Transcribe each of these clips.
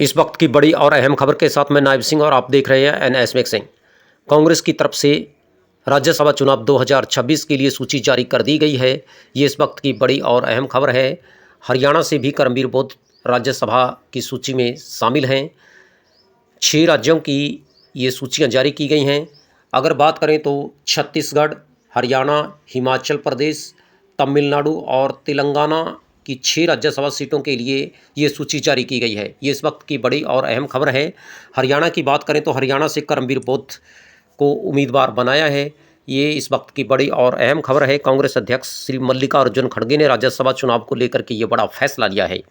इस वक्त की बड़ी और अहम खबर के साथ मैं नायब सिंह और आप देख रहे हैं एनएस मैगज़ीन। कांग्रेस की तरफ से राज्यसभा चुनाव 2026 के लिए सूची जारी कर दी गई है। ये इस वक्त की बड़ी और अहम खबर है। हरियाणा से भी करमबीर बौद्ध राज्यसभा की सूची में शामिल हैं। 6 राज्यों की ये सूचियां जारी की गई हैं। अगर बात करें तो छत्तीसगढ़, हरियाणा, हिमाचल प्रदेश, तमिलनाडु और तेलंगाना की 6 राज्यसभा सीटों के लिए ये सूची जारी की गई है। ये इस वक्त की बड़ी और अहम खबर है। हरियाणा की बात करें तो हरियाणा से करमबीर बौद्ध को उम्मीदवार बनाया है। ये इस वक्त की बड़ी और अहम खबर है। कांग्रेस अध्यक्ष श्री मल्लिकार्जुन खड़गे ने राज्यसभा चुनाव को लेकर के ये बड़ा फैसला लिया है।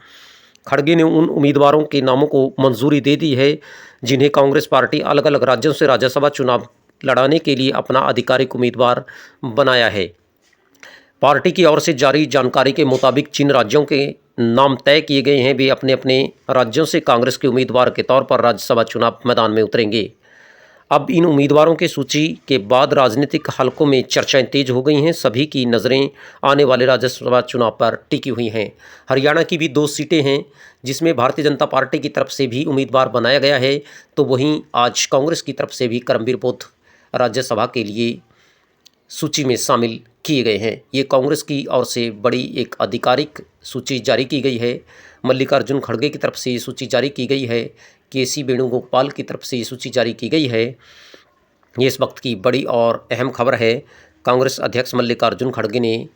खड़गे ने उन उम्मीदवारों के नामों को मंजूरी दे दी है जिन्हें कांग्रेस पार्टी अलग अलग राज्यों से राज्यसभा चुनाव लड़ाने के लिए अपना आधिकारिक उम्मीदवार बनाया है। पार्टी की ओर से जारी जानकारी के मुताबिक जिन राज्यों के नाम तय किए गए हैं वे अपने अपने राज्यों से कांग्रेस के उम्मीदवार के तौर पर राज्यसभा चुनाव मैदान में उतरेंगे। अब इन उम्मीदवारों की सूची के बाद राजनीतिक हलकों में चर्चाएं तेज हो गई हैं। सभी की नज़रें आने वाले राज्यसभा चुनाव पर टिकी हुई हैं। हरियाणा की भी 2 सीटें हैं जिसमें भारतीय जनता पार्टी की तरफ से भी उम्मीदवार बनाया गया है, तो वहीं आज कांग्रेस की तरफ से भी करमबीर बौद्ध राज्यसभा के लिए सूची में शामिल किए गए हैं। ये कांग्रेस की ओर से बड़ी एक आधिकारिक सूची जारी की गई है। मल्लिकार्जुन खड़गे की तरफ से ये सूची जारी की गई है। केसी वेणुगोपाल की तरफ से ये सूची जारी की गई है। ये इस वक्त की बड़ी और अहम खबर है। कांग्रेस अध्यक्ष मल्लिकार्जुन खड़गे ने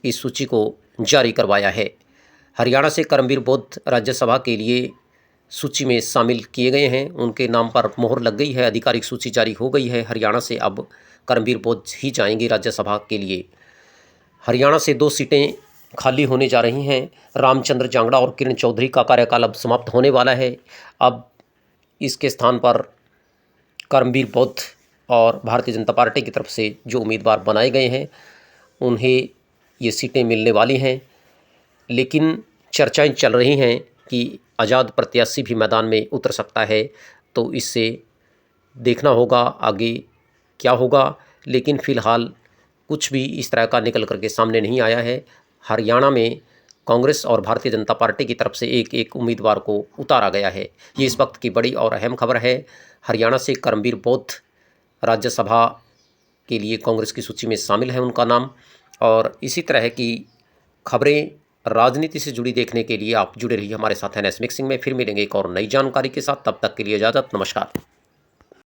इस सूची को जारी करवाया है। हरियाणा से करमबीर बौद्ध राज्यसभा के लिए सूची में शामिल किए गए हैं। उनके नाम पर मोहर लग गई है, आधिकारिक सूची जारी हो गई है। हरियाणा से अब करमबीर बौद्ध ही जाएंगे राज्यसभा के लिए। हरियाणा से 2 सीटें खाली होने जा रही हैं। रामचंद्र जांगड़ा और किरण चौधरी का कार्यकाल अब समाप्त होने वाला है। अब इसके स्थान पर करमबीर बौद्ध और भारतीय जनता पार्टी की तरफ से जो उम्मीदवार बनाए गए हैं उन्हें ये सीटें मिलने वाली हैं। लेकिन चर्चाएं चल रही हैं कि आज़ाद प्रत्याशी भी मैदान में उतर सकता है, तो इससे देखना होगा आगे क्या होगा। लेकिन फ़िलहाल कुछ भी इस तरह का निकल करके सामने नहीं आया है। हरियाणा में कांग्रेस और भारतीय जनता पार्टी की तरफ से एक एक उम्मीदवार को उतारा गया है। ये इस वक्त की बड़ी और अहम खबर है। हरियाणा से करमबीर बौद्ध राज्यसभा के लिए कांग्रेस की सूची में शामिल है उनका नाम। और इसी तरह की खबरें राजनीति से जुड़ी देखने के लिए आप जुड़े रहिए हमारे साथ एनएस मैगज़ीन में। फिर मिलेंगे एक और नई जानकारी के साथ। तब तक के लिए इजाज़त, नमस्कार।